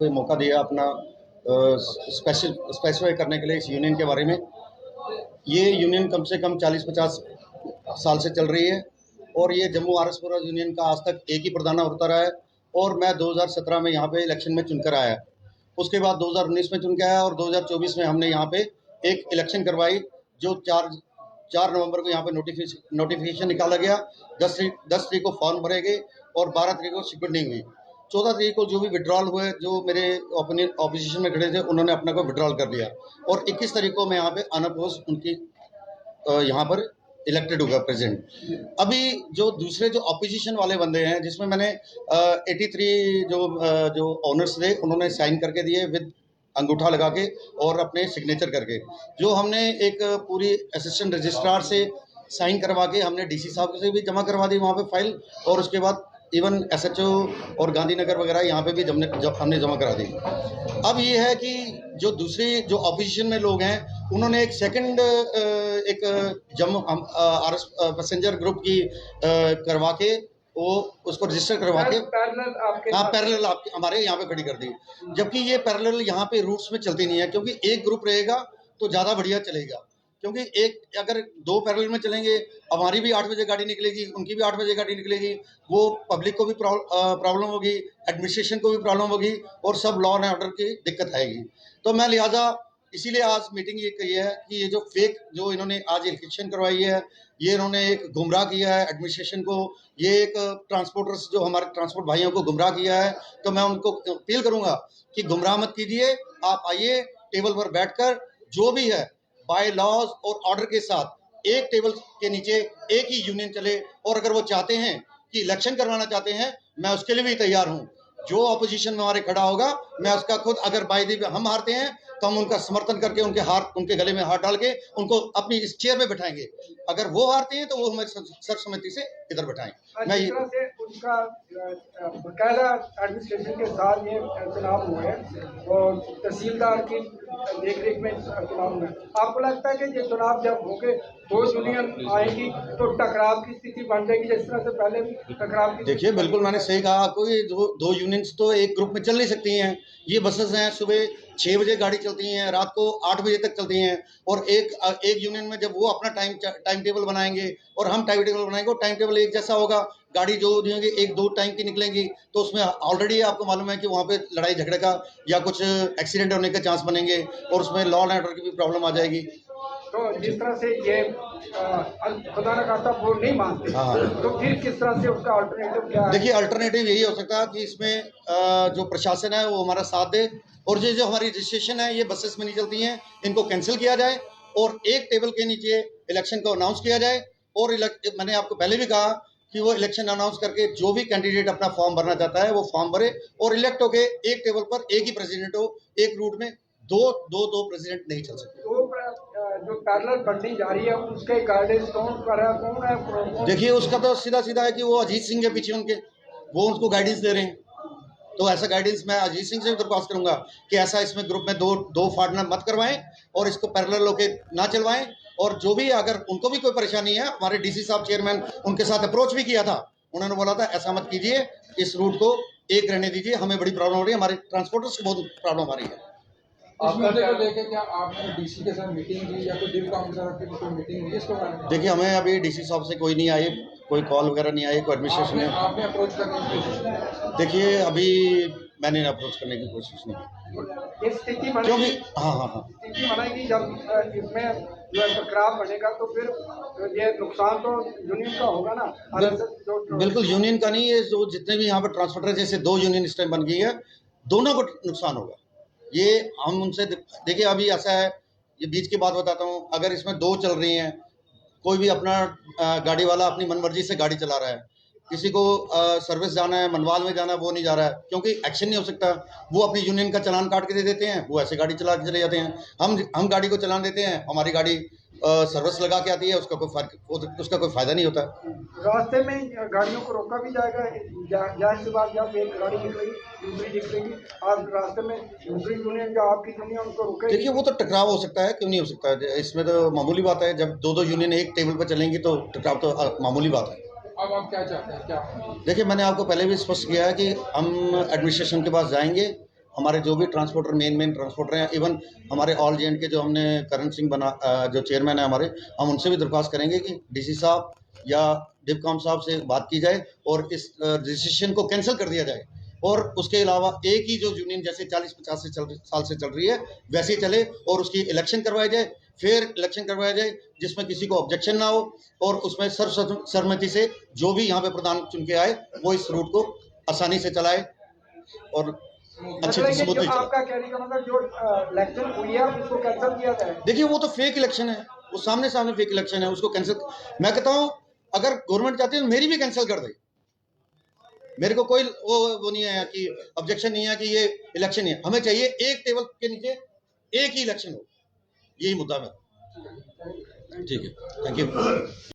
को मौका दिया अपना स्पेसिफाई करने के लिए इस यूनियन के बारे में। ये यूनियन कम से कम 40-50 साल से चल रही है और ये जम्मू आरएसपुरा यूनियन का आज तक एक ही प्रधान होता रहा है और मैं 2017 में यहाँ पे इलेक्शन में चुनकर आया। उसके बाद 2019 में चुन के आया और 2024 में हमने यहाँ पे एक इलेक्शन करवाई जो 4 नवंबर को यहाँ पे नोटिफिकेशन निकाला गया। 10 तारीख को फॉर्म भरे गए और 12 तारीख को सिक्योरिटी हुई। 14 तारीख को जो भी विड्रॉल हुए, जो मेरे ऑपोजिशन में खड़े थे उन्होंने अपना को विड्रॉल कर दिया और 21 तारीख को मैं यहाँ पे अनअपोज उनकी यहाँ पर इलेक्टेड होगा प्रेसिडेंट। अभी जो दूसरे जो ऑपोजिशन वाले बंदे हैं जिसमें मैंने 83 जो ऑनर्स थे उन्होंने साइन करके दिए विद अंगूठा लगा के और अपने सिग्नेचर करके, जो हमने एक पूरी असिस्टेंट रजिस्ट्रार से साइन करवा के हमने डीसी साहब से भी जमा करवा दी वहाँ पे फाइल, और उसके बाद इवन एसएचओ और गांधीनगर वगैरह यहाँ पे भी हमने जमा करा दी। अब ये है कि जो दूसरी जो ऑपोजिशन में लोग हैं उन्होंने एक सेकंड पैसेंजर ग्रुप की करवा के वो उसको रजिस्टर करवा के पैरेलल आपके हमारे यहाँ पे खड़ी कर दी, जबकि ये पैरेलल यहाँ पे रूट्स में चलती नहीं है क्योंकि एक ग्रुप रहेगा तो ज़्यादा बढ़िया चलेगा। क्योंकि एक अगर 2 पैरेलल में चलेंगे, हमारी भी 8 बजे गाड़ी निकलेगी, उनकी भी 8 बजे गाड़ी निकलेगी, वो पब्लिक को भी प्रॉब्लम होगी, एडमिनिस्ट्रेशन को भी प्रॉब्लम होगी और सब लॉ एंड ऑर्डर की दिक्कत आएगी। तो मैं लिहाजा इसीलिए आज मीटिंग ये कही है कि ये जो फेक जो इन्होंने आज इलेक्शन करवाई है, ये इन्होंने एक गुमराह किया है एडमिनिस्ट्रेशन को, ये एक ट्रांसपोर्टर्स जो हमारे ट्रांसपोर्ट भाइयों को गुमराह किया है। तो मैं उनको अपील करूंगा कि गुमराह मत कीजिए, आप आइए टेबल पर बैठकर जो भी है बाय लॉज और ऑर्डर के साथ एक टेबल के नीचे एक ही यूनियन चले, और अगर वो चाहते हैं कि इलेक्शन करवाना चाहते हैं मैं उसके लिए भी तैयार हूँ। जो ऑपोजिशन में हमारे खड़ा होगा मैं उसका खुद, अगर बाय दी हम हारते हैं तो हम उनका समर्थन करके उनके गले में हाथ डाल के उनको अपनी इस चेयर में बैठाएंगे, अगर वो हारते हैं तो वो हमारी सर्वसम्मति से इधर बैठाएं। मैं जिस तरह से उनका बकायदा एडमिनिस्ट्रेशन के साथ ये चुनाव हुए और तहसीलदार की देखरेख में चुनाव हुए, आपको लगता है कि ये चुनाव जब होंगे 2 यूनियन आएगी तो टकराव की स्थिति बन जाएगी जिस तरह से पहले भी टकराव की? देखिए बिल्कुल मैंने सही कहा आपको, ये 2 यूनियंस तो एक ग्रुप में चल नहीं सकती हैं। ये बसेस हैं, सुबह 6 बजे गाड़ी चलती हैं, रात को 8 बजे तक चलती हैं, और एक यूनियन में जब वो अपना टाइम टेबल बनाएंगे और हम टाइम टेबल बनाएंगे, टाइम टेबल एक जैसा होगा, गाड़ी जो होंगी 1-2 टाइम की निकलेंगी, तो उसमें ऑलरेडी आपको मालूम है कि वहाँ पे लड़ाई झगड़े का या कुछ एक्सीडेंट होने के चांस बनेंगे और उसमें लॉ एंड ऑर्डर की भी प्रॉब्लम आ जाएगी। तो जिस तरह से ये खुदा न खास्ता वो नहीं मानते, तो फिर किस तरह से उसका अल्टरनेटिव क्या है? देखिए अल्टरनेटिव यही हो सकता है कि इसमें जो प्रशासन है वो हमारा साथ दे, और ये जो हमारी रजिस्ट्रेशन है ये बसेस में नहीं चलती हैं, इनको कैंसिल किया जाए और एक टेबल के नीचे इलेक्शन को अनाउंस किया जाए। और मैंने आपको पहले भी कहा कि वो इलेक्शन अनाउंस करके जो भी कैंडिडेट अपना फॉर्म भरना चाहता है वो फॉर्म भरे और इलेक्ट होके एक टेबल पर एक ही प्रेसिडेंट हो, एक रूट में दो प्रेसिडेंट नहीं चल सकते। तो जो पैरेलल फंडिंग जारी है उसके गाइडेंस कौन कर रहा है, कौन है? देखिए उसका तो सीधा है कि वो अजीत सिंह के पीछे उनके, वो उनको गाइडेंस दे रहे हैं। तो ऐसा गाइडेंस मैं अजीत सिंह से भी दरख्वास्त करूंगा कि ऐसा इसमें ग्रुप में दो फाड़ना मत करवाएं और इसको पैरेलल होके ना चलवाएं। और जो भी अगर उनको भी कोई परेशानी है, हमारे डीसी साहब चेयरमैन उनके साथ अप्रोच भी किया था, उन्होंने बोला था ऐसा मत कीजिए, इस रूट को एक रहने दीजिए, हमें बड़ी प्रॉब्लम हो रही है, हमारे ट्रांसपोर्टर्स को बहुत प्रॉब्लम आ रही है। इस मुद्दे को लेकर क्या आपने डीसी के साथ मीटिंग की या कोई डिप्टी कमिश्नर की कोई मीटिंग हुई इसके बारे में? देखिए हमें अभी डीसी साहब से कोई नहीं आई, कोई कॉल वगैरह नहीं आई, कोई एडमिनिस्ट्रेशन ने आपने अप्रोच करने की कोशिश? देखिए अभी मैंने अप्रोच करने की कोशिश नहीं की। इस स्थिति में क्योंकि स्थिति बनेगी जब इसमें जो टकराव बनेगा तो फिर ये नुकसान तो यूनियन का होगा ना। बिल्कुल यूनियन का नहीं, ये जो जितने भी यहाँ पर ट्रांसपोर्टर जैसे 2 यूनियन इस टाइम बन गई है, दोनों को नुकसान होगा। ये हम उनसे देखिए अभी ऐसा है, ये बीच की बात बताता हूँ, अगर इसमें 2 चल रही हैं, कोई भी अपना गाड़ी वाला अपनी मनमर्जी से गाड़ी चला रहा है, किसी को सर्विस जाना है, मनवाल में जाना है, वो नहीं जा रहा है क्योंकि एक्शन नहीं हो सकता, वो अपनी यूनियन का चालान काट के दे देते हैं, वो ऐसे गाड़ी चला के चले जाते हैं। हम गाड़ी को चालान देते हैं, हमारी गाड़ी सर्विस लगा के आती है, उसका कोई फायदा नहीं होता। रास्ते में गाड़ियों को रोका भी जाएगा, जाहिर सी बात, जब एक गाड़ी निकलेगी दूसरी निकलेगी, आप रास्ते में दूसरी यूनियन जो आपकी यूनियन उनको रोकेगी। देखिए वो तो टकराव हो सकता है, क्यों नहीं हो सकता है, इसमें तो मामूली बात है, जब 2 यूनियन एक टेबल पर चलेंगी तो टकराव तो मामूली बात है। अब आप क्या चाहते हैं, क्या? देखिए मैंने आपको पहले भी स्पष्ट किया है कि हम एडमिनिस्ट्रेशन के पास जाएंगे हमारे जो भी ट्रांसपोर्टर मेन ट्रांसपोर्टर हैं, इवन हमारे ऑल जे के जो हमने करण सिंह जो चेयरमैन है हमारे, हम उनसे भी दरख्वास्त करेंगे कि डीसी साहब या डिपकॉम साहब से बात की जाए और इस रजिस्ट्रेशन को कैंसिल कर दिया जाए। और उसके अलावा एक ही जो यूनियन जैसे 40-50 साल से चल रही है वैसे ही चले और उसकी इलेक्शन करवाई जाए, फिर इलेक्शन करवाया जाए जिसमें किसी को ऑब्जेक्शन ना हो और उसमें सर्वसम्मति से जो भी यहाँ पे प्रधान चुन के आए वो इस रूट को आसानी से चलाए और अच्छे से स्मूथली चलाए। आपका कहने का मतलब जो इलेक्शन हुई है उसको कैंसिल किया जाए। देखिए वो तो फेक इलेक्शन है, वो सामने फेक इलेक्शन है, उसको कैंसिल। मैं कहता हूँ अगर गवर्नमेंट चाहती है तो मेरी भी कैंसिल कर दे, मेरे को कोई वो नहीं है कि ऑब्जेक्शन नहीं है कि ये इलेक्शन नहीं है। हमें चाहिए एक टेबल के नीचे एक ही इलेक्शन हो, यही मुद्दा है। ठीक है, थैंक यू।